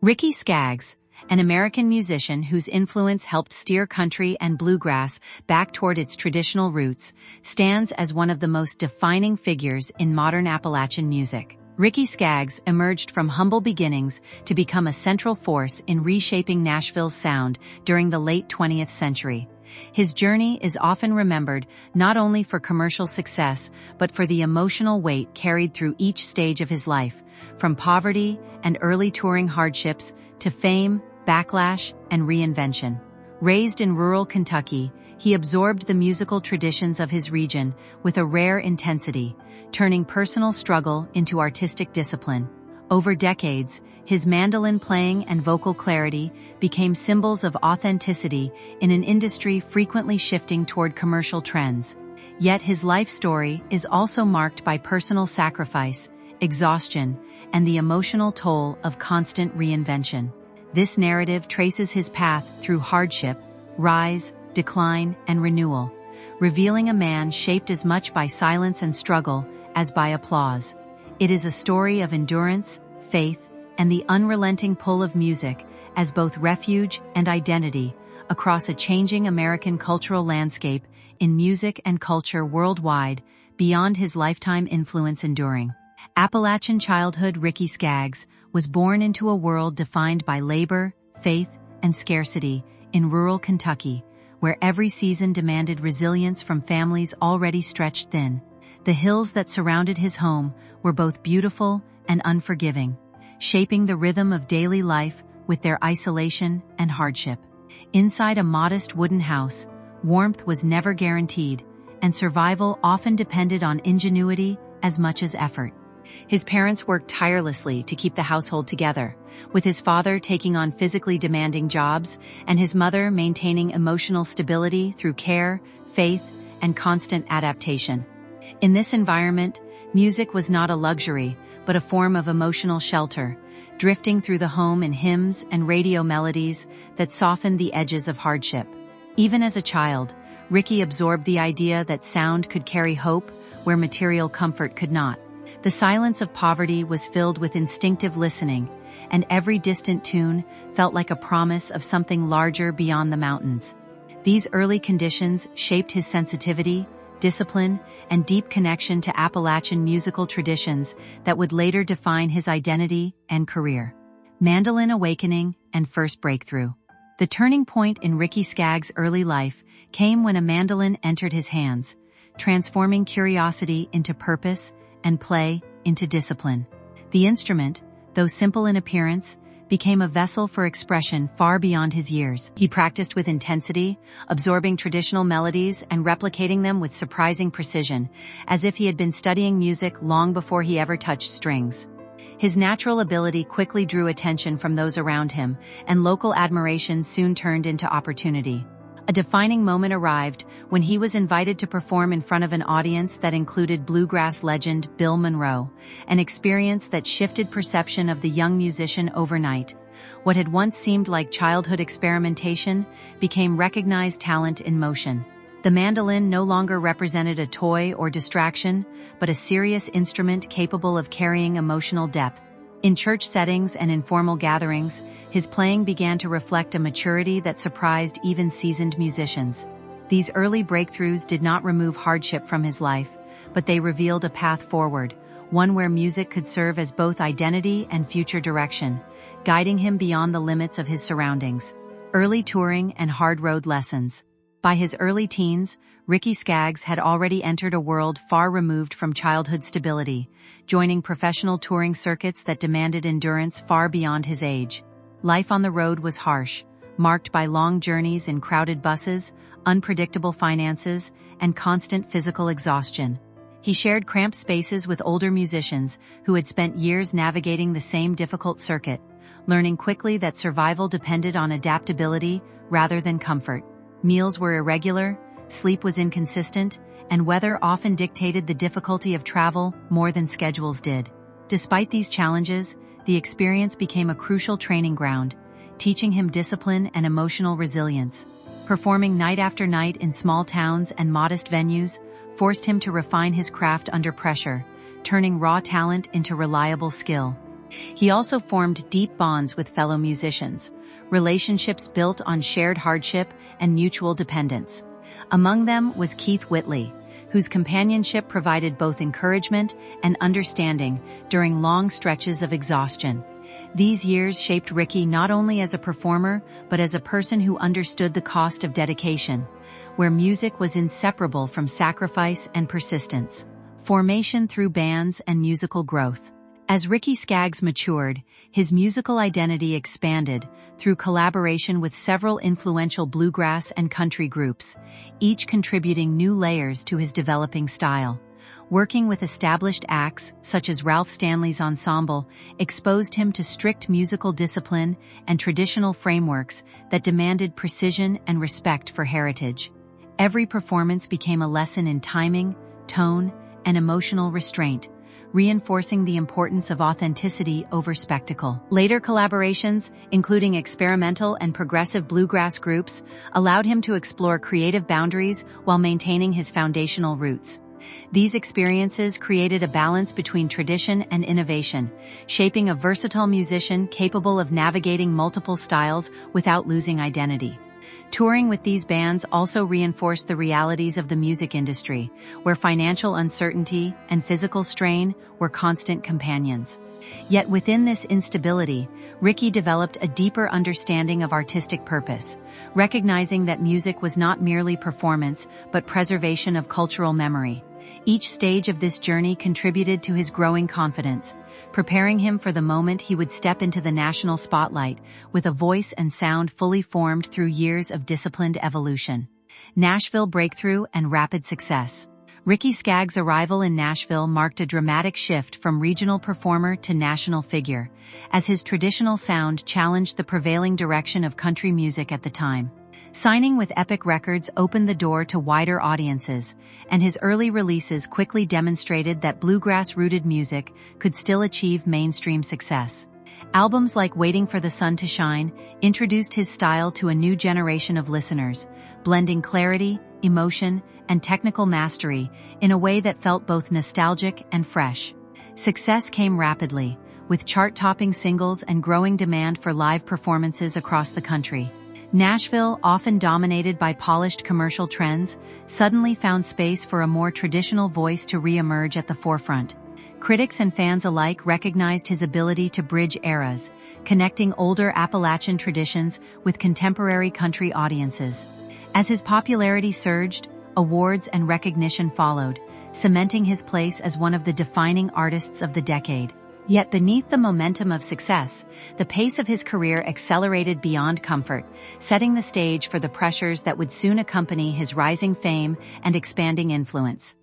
Ricky Skaggs, an American musician whose influence helped steer country and bluegrass back toward its traditional roots, stands as one of the most defining figures in modern Appalachian music. Ricky Skaggs emerged from humble beginnings to become a central force in reshaping Nashville's sound during the late 20th century. His journey is often remembered not only for commercial success, but for the emotional weight carried through each stage of his life, from poverty and early touring hardships to fame, backlash, and reinvention. Raised in rural Kentucky, he absorbed the musical traditions of his region with a rare intensity, turning personal struggle into artistic discipline. Over decades, his mandolin playing and vocal clarity became symbols of authenticity in an industry frequently shifting toward commercial trends. Yet his life story is also marked by personal sacrifice, exhaustion, and the emotional toll of constant reinvention. This narrative traces his path through hardship, rise, decline, and renewal, revealing a man shaped as much by silence and struggle as by applause. It is a story of endurance, faith, and the unrelenting pull of music as both refuge and identity across a changing American cultural landscape in music and culture worldwide beyond his lifetime influence enduring. Appalachian childhood Ricky Skaggs was born into a world defined by labor, faith, and scarcity in rural Kentucky, where every season demanded resilience from families already stretched thin. The hills that surrounded his home were both beautiful and unforgiving, shaping the rhythm of daily life with their isolation and hardship. Inside a modest wooden house, warmth was never guaranteed, and survival often depended on ingenuity as much as effort. His parents worked tirelessly to keep the household together, with his father taking on physically demanding jobs and his mother maintaining emotional stability through care, faith, and constant adaptation. In this environment, music was not a luxury, but a form of emotional shelter, drifting through the home in hymns and radio melodies that softened the edges of hardship. Even as a child, Ricky absorbed the idea that sound could carry hope where material comfort could not. The silence of poverty was filled with instinctive listening, and every distant tune felt like a promise of something larger beyond the mountains. These early conditions shaped his sensitivity, discipline, and deep connection to Appalachian musical traditions that would later define his identity and career. Mandolin awakening and first breakthrough. The turning point in Ricky Skaggs' early life came when a mandolin entered his hands, transforming curiosity into purpose and play into discipline. The instrument, though simple in appearance, became a vessel for expression far beyond his years. He practiced with intensity, absorbing traditional melodies and replicating them with surprising precision, as if he had been studying music long before he ever touched strings. His natural ability quickly drew attention from those around him, and local admiration soon turned into opportunity. A defining moment arrived when he was invited to perform in front of an audience that included bluegrass legend Bill Monroe, an experience that shifted perception of the young musician overnight. What had once seemed like childhood experimentation became recognized talent in motion. The mandolin no longer represented a toy or distraction, but a serious instrument capable of carrying emotional depth. In church settings and informal gatherings, his playing began to reflect a maturity that surprised even seasoned musicians. These early breakthroughs did not remove hardship from his life, but they revealed a path forward, one where music could serve as both identity and future direction, guiding him beyond the limits of his surroundings. Early touring and hard road lessons. By his early teens, Ricky Skaggs had already entered a world far removed from childhood stability, joining professional touring circuits that demanded endurance far beyond his age. Life on the road was harsh, marked by long journeys in crowded buses, unpredictable finances, and constant physical exhaustion. He shared cramped spaces with older musicians who had spent years navigating the same difficult circuit, learning quickly that survival depended on adaptability rather than comfort. Meals were irregular, sleep was inconsistent, and weather often dictated the difficulty of travel more than schedules did. Despite these challenges, the experience became a crucial training ground, teaching him discipline and emotional resilience. Performing night after night in small towns and modest venues forced him to refine his craft under pressure, turning raw talent into reliable skill. He also formed deep bonds with fellow musicians, relationships built on shared hardship and mutual dependence. Among them was Keith Whitley, whose companionship provided both encouragement and understanding during long stretches of exhaustion. These years shaped Ricky not only as a performer, but as a person who understood the cost of dedication, where music was inseparable from sacrifice and persistence. Formation through bands and musical growth. As Ricky Skaggs matured, his musical identity expanded through collaboration with several influential bluegrass and country groups, each contributing new layers to his developing style. Working with established acts, such as Ralph Stanley's ensemble, exposed him to strict musical discipline and traditional frameworks that demanded precision and respect for heritage. Every performance became a lesson in timing, tone, and emotional restraint, reinforcing the importance of authenticity over spectacle. Later collaborations, including experimental and progressive bluegrass groups, allowed him to explore creative boundaries while maintaining his foundational roots. These experiences created a balance between tradition and innovation, shaping a versatile musician capable of navigating multiple styles without losing identity. Touring with these bands also reinforced the realities of the music industry, where financial uncertainty and physical strain were constant companions. Yet within this instability, Ricky developed a deeper understanding of artistic purpose, recognizing that music was not merely performance, but preservation of cultural memory. Each stage of this journey contributed to his growing confidence, preparing him for the moment he would step into the national spotlight with a voice and sound fully formed through years of disciplined evolution. Nashville breakthrough and rapid success. Ricky Skaggs' arrival in Nashville marked a dramatic shift from regional performer to national figure, as his traditional sound challenged the prevailing direction of country music at the time. Signing with Epic Records opened the door to wider audiences, and his early releases quickly demonstrated that bluegrass-rooted music could still achieve mainstream success. Albums like Waiting for the Sun to Shine introduced his style to a new generation of listeners, blending clarity, emotion, and technical mastery in a way that felt both nostalgic and fresh. Success came rapidly, with chart-topping singles and growing demand for live performances across the country. Nashville, often dominated by polished commercial trends, suddenly found space for a more traditional voice to re-emerge at the forefront. Critics and fans alike recognized his ability to bridge eras, connecting older Appalachian traditions with contemporary country audiences. As his popularity surged, awards and recognition followed, cementing his place as one of the defining artists of the decade. Yet beneath the momentum of success, the pace of his career accelerated beyond comfort, setting the stage for the pressures that would soon accompany his rising fame and expanding influence.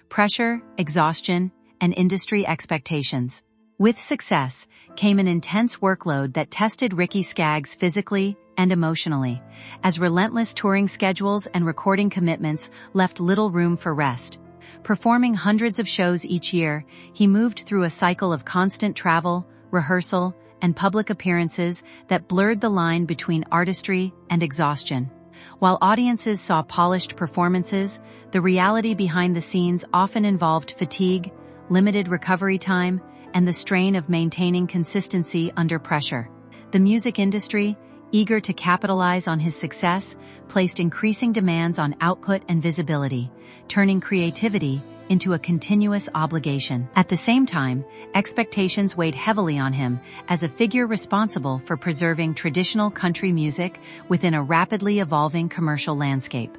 Pressure, exhaustion, and industry expectations. With success came an intense workload that tested Ricky Skaggs physically and emotionally, as relentless touring schedules and recording commitments left little room for rest. Performing hundreds of shows each year, he moved through a cycle of constant travel, rehearsal, and public appearances that blurred the line between artistry and exhaustion. While audiences saw polished performances, the reality behind the scenes often involved fatigue, limited recovery time, and the strain of maintaining consistency under pressure. The music industry, eager to capitalize on his success, placed increasing demands on output and visibility, turning creativity into a continuous obligation. At the same time, expectations weighed heavily on him as a figure responsible for preserving traditional country music within a rapidly evolving commercial landscape.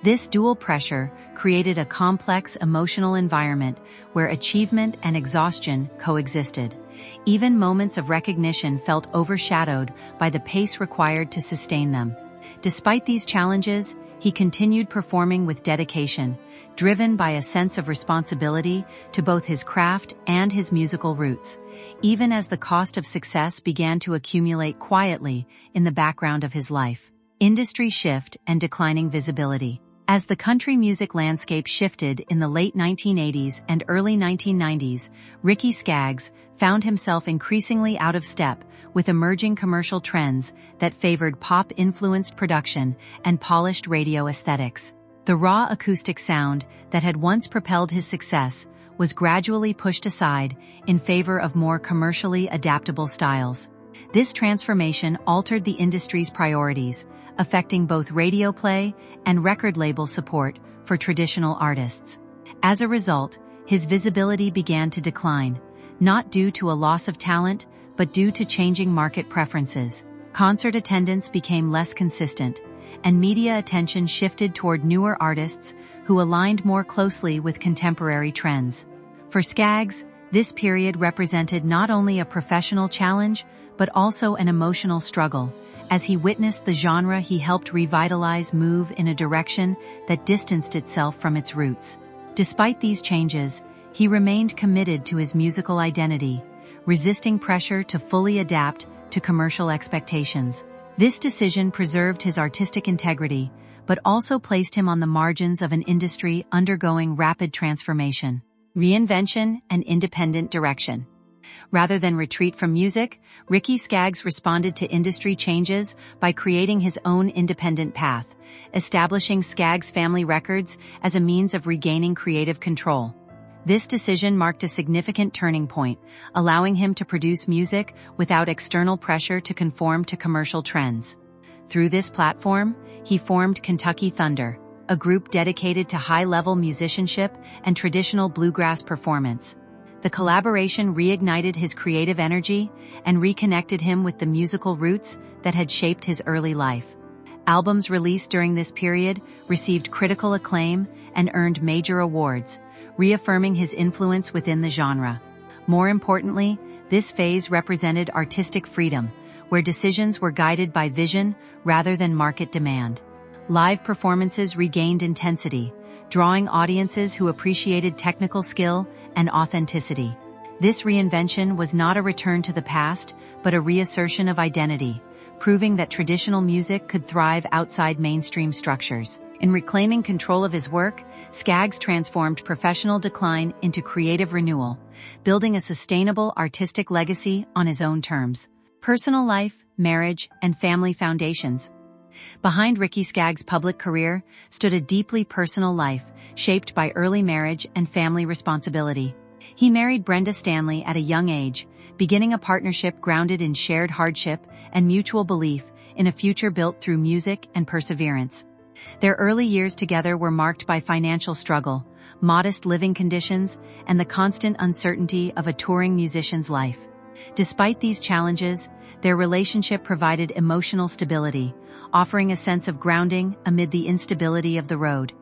This dual pressure created a complex emotional environment where achievement and exhaustion coexisted. Even moments of recognition felt overshadowed by the pace required to sustain them. Despite these challenges, he continued performing with dedication, driven by a sense of responsibility to both his craft and his musical roots, even as the cost of success began to accumulate quietly in the background of his life. Industry shift and declining visibility. As the country music landscape shifted in the late 1980s and early 1990s, Ricky Skaggs found himself increasingly out of step with emerging commercial trends that favored pop-influenced production and polished radio aesthetics. The raw acoustic sound that had once propelled his success was gradually pushed aside in favor of more commercially adaptable styles. This transformation altered the industry's priorities, affecting both radio play and record label support for traditional artists. As a result, his visibility began to decline, not due to a loss of talent, but due to changing market preferences. Concert attendance became less consistent, and media attention shifted toward newer artists who aligned more closely with contemporary trends. For Skaggs, this period represented not only a professional challenge, but also an emotional struggle, as he witnessed the genre he helped revitalize move in a direction that distanced itself from its roots. Despite these changes, he remained committed to his musical identity, resisting pressure to fully adapt to commercial expectations. This decision preserved his artistic integrity, but also placed him on the margins of an industry undergoing rapid transformation, reinvention, and independent direction. Rather than retreat from music, Ricky Skaggs responded to industry changes by creating his own independent path, establishing Skaggs Family Records as a means of regaining creative control. This decision marked a significant turning point, allowing him to produce music without external pressure to conform to commercial trends. Through this platform, he formed Kentucky Thunder, a group dedicated to high-level musicianship and traditional bluegrass performance. The collaboration reignited his creative energy and reconnected him with the musical roots that had shaped his early life. Albums released during this period received critical acclaim and earned major awards, reaffirming his influence within the genre. More importantly, this phase represented artistic freedom, where decisions were guided by vision rather than market demand. Live performances regained intensity, drawing audiences who appreciated technical skill and authenticity. This reinvention was not a return to the past, but a reassertion of identity, proving that traditional music could thrive outside mainstream structures. In reclaiming control of his work, Skaggs transformed professional decline into creative renewal, building a sustainable artistic legacy on his own terms. Personal life, marriage, and family foundations. Behind Ricky Skaggs' public career stood a deeply personal life, shaped by early marriage and family responsibility. He married Brenda Stanley at a young age, beginning a partnership grounded in shared hardship and mutual belief in a future built through music and perseverance. Their early years together were marked by financial struggle, modest living conditions, and the constant uncertainty of a touring musician's life. Despite these challenges, their relationship provided emotional stability, offering a sense of grounding amid the instability of the road.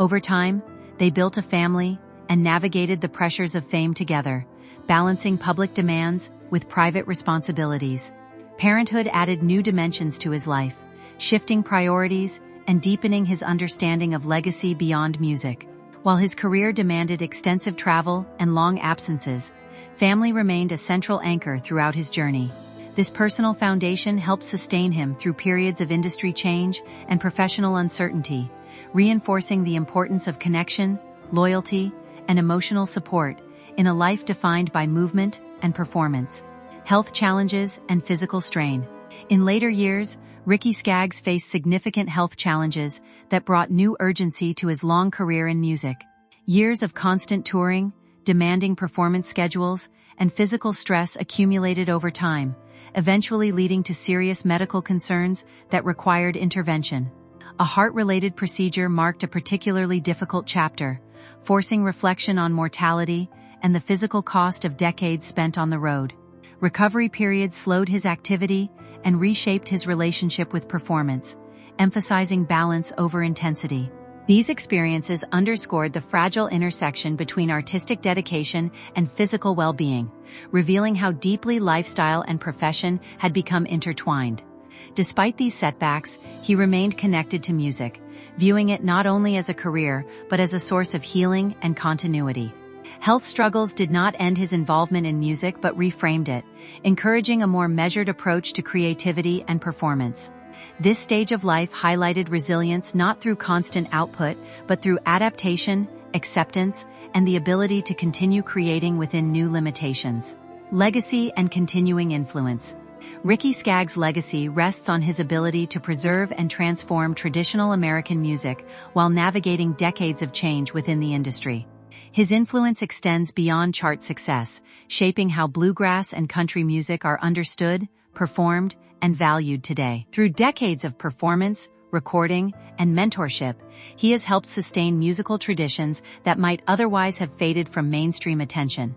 Over time, they built a family and navigated the pressures of fame together, balancing public demands with private responsibilities. Parenthood added new dimensions to his life, shifting priorities and deepening his understanding of legacy beyond music. While his career demanded extensive travel and long absences, family remained a central anchor throughout his journey. This personal foundation helped sustain him through periods of industry change and professional uncertainty, reinforcing the importance of connection, loyalty, and emotional support in a life defined by movement and performance, health challenges, and physical strain. In later years, Ricky Skaggs faced significant health challenges that brought new urgency to his long career in music. Years of constant touring, demanding performance schedules, and physical stress accumulated over time, eventually leading to serious medical concerns that required intervention. A heart-related procedure marked a particularly difficult chapter, forcing reflection on mortality and the physical cost of decades spent on the road. Recovery periods slowed his activity and reshaped his relationship with performance, emphasizing balance over intensity. These experiences underscored the fragile intersection between artistic dedication and physical well-being, revealing how deeply lifestyle and profession had become intertwined. Despite these setbacks, he remained connected to music, viewing it not only as a career but as a source of healing and continuity. Health struggles did not end his involvement in music but reframed it, encouraging a more measured approach to creativity and performance. This stage of life highlighted resilience not through constant output, but through adaptation, acceptance, and the ability to continue creating within new limitations. Legacy and continuing influence. Ricky Skaggs' legacy rests on his ability to preserve and transform traditional American music while navigating decades of change within the industry. His influence extends beyond chart success, shaping how bluegrass and country music are understood, performed, and valued today. Through decades of performance, recording, and mentorship, he has helped sustain musical traditions that might otherwise have faded from mainstream attention.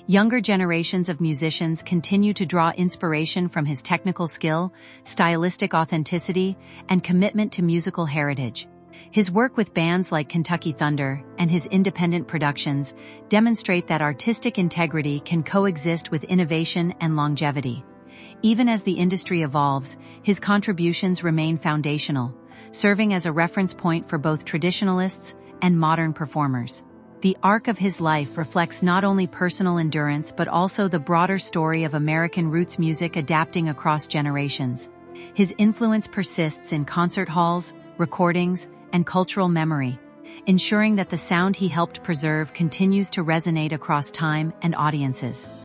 Younger generations of musicians continue to draw inspiration from his technical skill, stylistic authenticity, and commitment to musical heritage. His work with bands like Kentucky Thunder and his independent productions demonstrate that artistic integrity can coexist with innovation and longevity. Even as the industry evolves, his contributions remain foundational, serving as a reference point for both traditionalists and modern performers. The arc of his life reflects not only personal endurance but also the broader story of American roots music adapting across generations. His influence persists in concert halls, recordings, and cultural memory, ensuring that the sound he helped preserve continues to resonate across time and audiences.